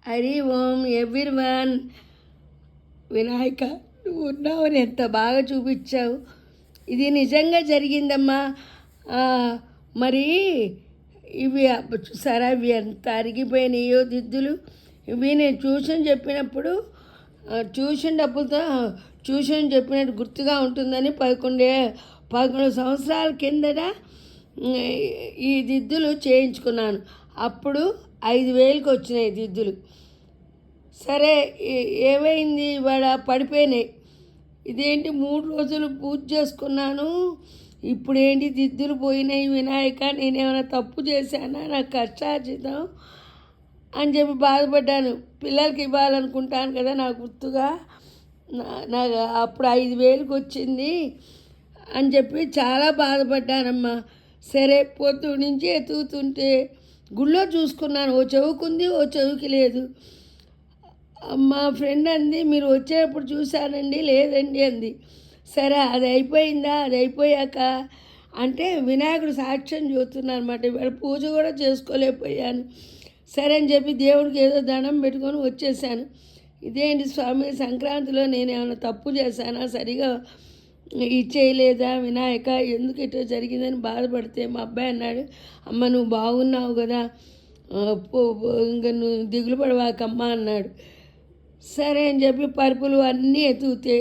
హరి ఓం everyone. Vinayaka, నువ్వు ఉన్నావని ఎంత బాగా చూపించావు. ఇది నిజంగా జరిగిందమ్మా. ఆ, మరి ఇవి చూసారా, ఇవి ఎంత అరిగిపోయినాయో దిద్దులు. ఇవి నేను ట్యూషన్ చెప్పినప్పుడు ట్యూషన్ డబ్బులతో ట్యూషన్ చెప్పినట్టు గుర్తుగా ఉంటుందని 11 సంవత్సరాల కిందట ఈ దిద్దులు చేయించుకున్నాను. అప్పుడు 5,000కి వచ్చినాయి దిద్దులు. సరే, ఏమైంది, ఇవాళ పడిపోయినాయి. ఇదేంటి 3 రోజులు పూజ చేసుకున్నాను, ఇప్పుడేంటి దిద్దులు పోయినాయి. వినాయక, నేనేమైనా తప్పు చేశానా, నాకు కష్టార్జితం అని చెప్పి బాధపడ్డాను. పిల్లలకి ఇవ్వాలనుకుంటాను కదా, నాకు గుర్తుగా నాకు అప్పుడు 5,000కి వచ్చింది అని చెప్పి చాలా బాధపడ్డానమ్మా. సరే, పొద్దు నుంచి ఎతుకుతుంటే గుళ్ళో చూసుకున్నాను, ఓ చెవుకుంది ఓ చెవుకి లేదు. మా ఫ్రెండ్ అంది, మీరు వచ్చేటప్పుడు చూశానండి, లేదండి అంది. సరే, అది అయిపోయిందా, అది అయిపోయాక అంటే వినాయకుడు సాక్ష్యం చూస్తున్నాను అనమాట. ఇవాళ పూజ కూడా చేసుకోలేకపోయాను. సరే అని చెప్పి దేవుడికి ఏదో దండం పెట్టుకొని వచ్చేసాను. ఇదేంటి స్వామి, సంక్రాంతిలో నేను ఏమైనా తప్పు చేశానా, సరిగా ఇచ్చేయలేదా వినాయక, ఎందుకు ఇట్లా జరిగిందని బాధపడితే మా అబ్బాయి అన్నాడు, అమ్మ నువ్వు బాగున్నావు కదా, ఇంకా నువ్వు దిగులు పడవాకమ్మా అన్నాడు. సరే అని చెప్పి పరుపులు అన్నీ ఎత్తుకుతే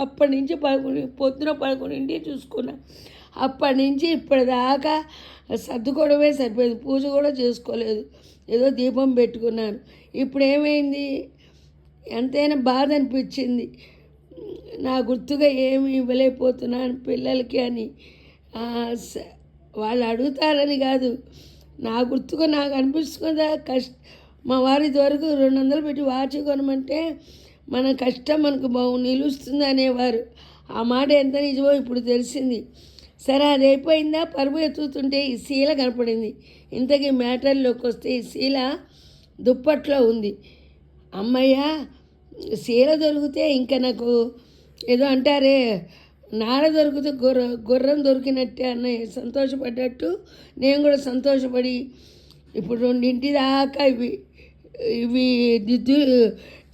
అప్పటి నుంచి పొద్దున 11 చూసుకున్నా. అప్పటి నుంచి ఇప్పటిదాకా సర్దుకోవడమే సరిపోయింది, పూజ కూడా చేసుకోలేదు, ఏదో దీపం పెట్టుకున్నాను. ఇప్పుడు ఏమైంది, ఎంతైనా బాధ అనిపించింది. నా గుర్తుగా ఏమి ఇవ్వలేకపోతున్నాను పిల్లలకి అని. వాళ్ళు అడుగుతారని కాదు, నా గుర్తుగా నాకు అనిపిస్తుందా మా వారి వరకు 200 పెట్టి వాచ్ కొనమంటే మన కష్టం మనకు నిలుస్తుంది అనేవారు. ఆ మాట ఎంత నిజమో ఇప్పుడు తెలిసింది. సరే, అది అయిపోయిందా, పరుపు ఎత్తుతుంటే ఈ శీల కనపడింది. ఇంతకీ మ్యాటర్లోకి వస్తే ఈ శీల దుప్పట్లో ఉంది. అమ్మయ్య, శీల దొరికితే ఇంకా నాకు ఏదో అంటారే, నాడ దొరికితే గుర్రం దొరికినట్టే అన్న సంతోషపడ్డట్టు నేను కూడా సంతోషపడి ఇప్పుడు 2 దాకా ఇవి దిద్దు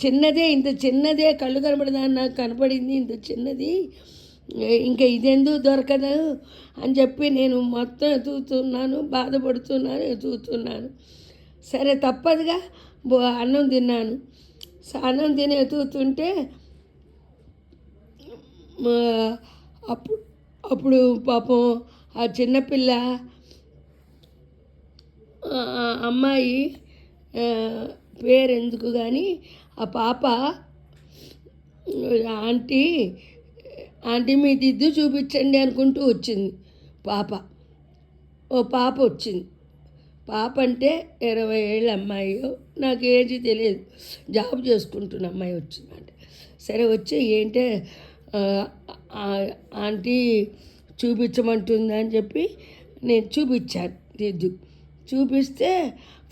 చిన్నదే, ఇంత చిన్నదే, కళ్ళు కనపడదాన్ని నాకు కనపడింది, ఇంత చిన్నది, ఇంకా ఇదెందుకు దొరకదు అని చెప్పి నేను మొత్తం ఎతుకుతున్నాను, బాధపడుతున్నాను, ఎతుకుతున్నాను. సరే, తప్పదుగా అన్నం తిన్నాను. అన్నం తిని ఎతుకుతుంటే అప్పుడు పాపం ఆ చిన్నపిల్ల అమ్మాయి పేరు ఎందుకు కానీ, ఆ పాప ఆంటీ మీ దిద్దు చూపించండి అనుకుంటూ వచ్చింది. ఓ పాప వచ్చింది. పాప అంటే 20 ఏళ్ళ అమ్మాయి, నాకు ఏజీ తెలియదు, జాబ్ చేసుకుంటున్న అమ్మాయి వచ్చిందంట. సరే, వచ్చి ఏంటే ఆంటీ చూపించమంటుందని అని చెప్పి నేను చూపించాను దిద్దు. చూపిస్తే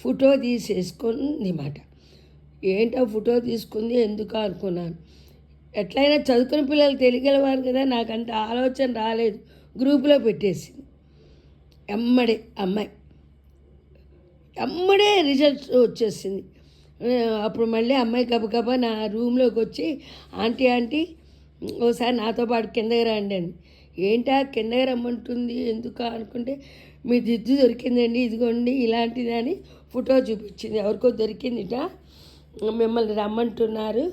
ఫోటో తీసేసుకుంది మాట. ఏంటో ఫోటో తీసుకుంది ఎందుకు అనుకున్నాను. ఎట్లయినా చదువుకునే పిల్లలు తెలియగలవారు కదా, నాకంత ఆలోచన రాలేదు. గ్రూపులో పెట్టేసింది. ఎమ్మడే రిజల్ట్ వచ్చేసింది. అప్పుడు మళ్ళీ అమ్మాయి గబగబా నా రూమ్లోకి వచ్చి, ఆంటీ ఓసారి నాతో పాటు కిందకి రండి అని. ఏంటా కిందకి రమ్మంటుంది ఎందుకు అనుకుంటే, మీ దిద్దు దొరికిందండి, ఇదిగోండి ఇలాంటిది అని ఫోటో చూపించింది. ఎవరికో దొరికిందిట, మిమ్మల్ని రమ్మంటున్నారు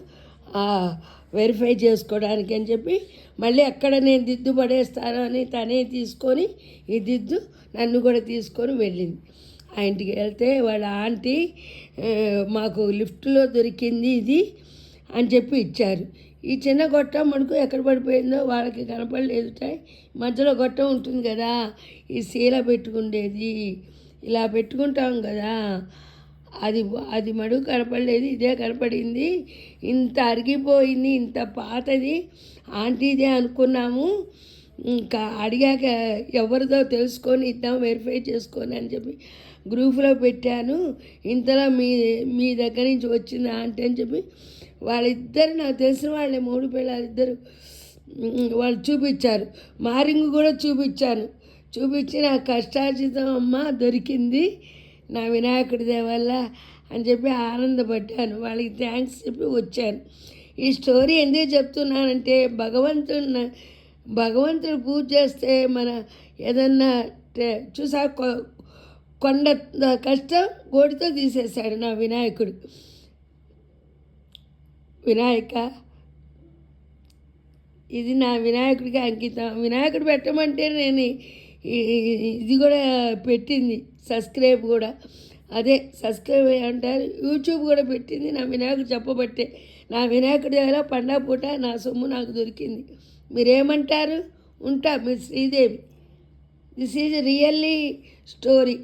వెరిఫై చేసుకోవడానికి అని చెప్పి, మళ్ళీ ఎక్కడ నేను దిద్దు పడేస్తాను అని తనే తీసుకొని ఈ దిద్దు నన్ను కూడా తీసుకొని వెళ్ళింది. ఆ ఇంటికి వెళ్తే వాళ్ళ ఆంటీ మాకు లిఫ్ట్లో దొరికింది ఇది అని చెప్పి ఇచ్చారు. ఈ చిన్న గొట్టం మనకు ఎక్కడ పడిపోయిందో వాళ్ళకి కనపడలేదు. మధ్యలో గొట్టం ఉంటుంది కదా, ఈ శీల పెట్టుకుండేది, ఇలా పెట్టుకుంటాం కదా, అది మడుగు కనపడలేదు, ఇదే కనపడింది. ఇంత అరిగిపోయింది, ఇంత పాతది, ఆంటీదే అనుకున్నాము. ఇంకా అడిగాక ఎవరిదో తెలుసుకొని ఇద్దాం, వెరిఫై చేసుకొని అని చెప్పి గ్రూపులో పెట్టాను. ఇంతలో మీ దగ్గర నుంచి వచ్చింది ఆంటీ అని చెప్పి వాళ్ళిద్దరు, నాకు తెలిసిన వాళ్ళే, 3 పిల్లలిద్దరు, వాళ్ళు చూపించారు. మారింగు కూడా చూపించాను. చూపించి నాకు కష్టార్జితం అమ్మ దొరికింది, నా వినాయకుడి వల్ల అని చెప్పి ఆనందపడ్డాను. వాళ్ళకి థ్యాంక్స్ చెప్పి వచ్చాను. ఈ స్టోరీ ఎందుకు చెప్తున్నానంటే భగవంతుడు పూజ చేస్తే మన ఏదన్నా చూసా కొండ కష్టం గోడితో తీసేశాడు నా వినాయకుడు. వినాయక, ఇది నా వినాయకుడికి అంకితం. వినాయకుడు పెట్టమంటే నేను ఇది కూడా పెట్టింది, సబ్స్క్రైబ్ కూడా. అదే సబ్స్క్రైబ్ అంటారు, యూట్యూబ్ కూడా పెట్టింది నా వినాయకుడు చెప్పబట్టే. నా వినాయకుడి దగ్గర పండగ పూట నా సొమ్ము నాకు దొరికింది. మీరేమంటారు? ఉంటా, మీరు Sridevi. This is really story.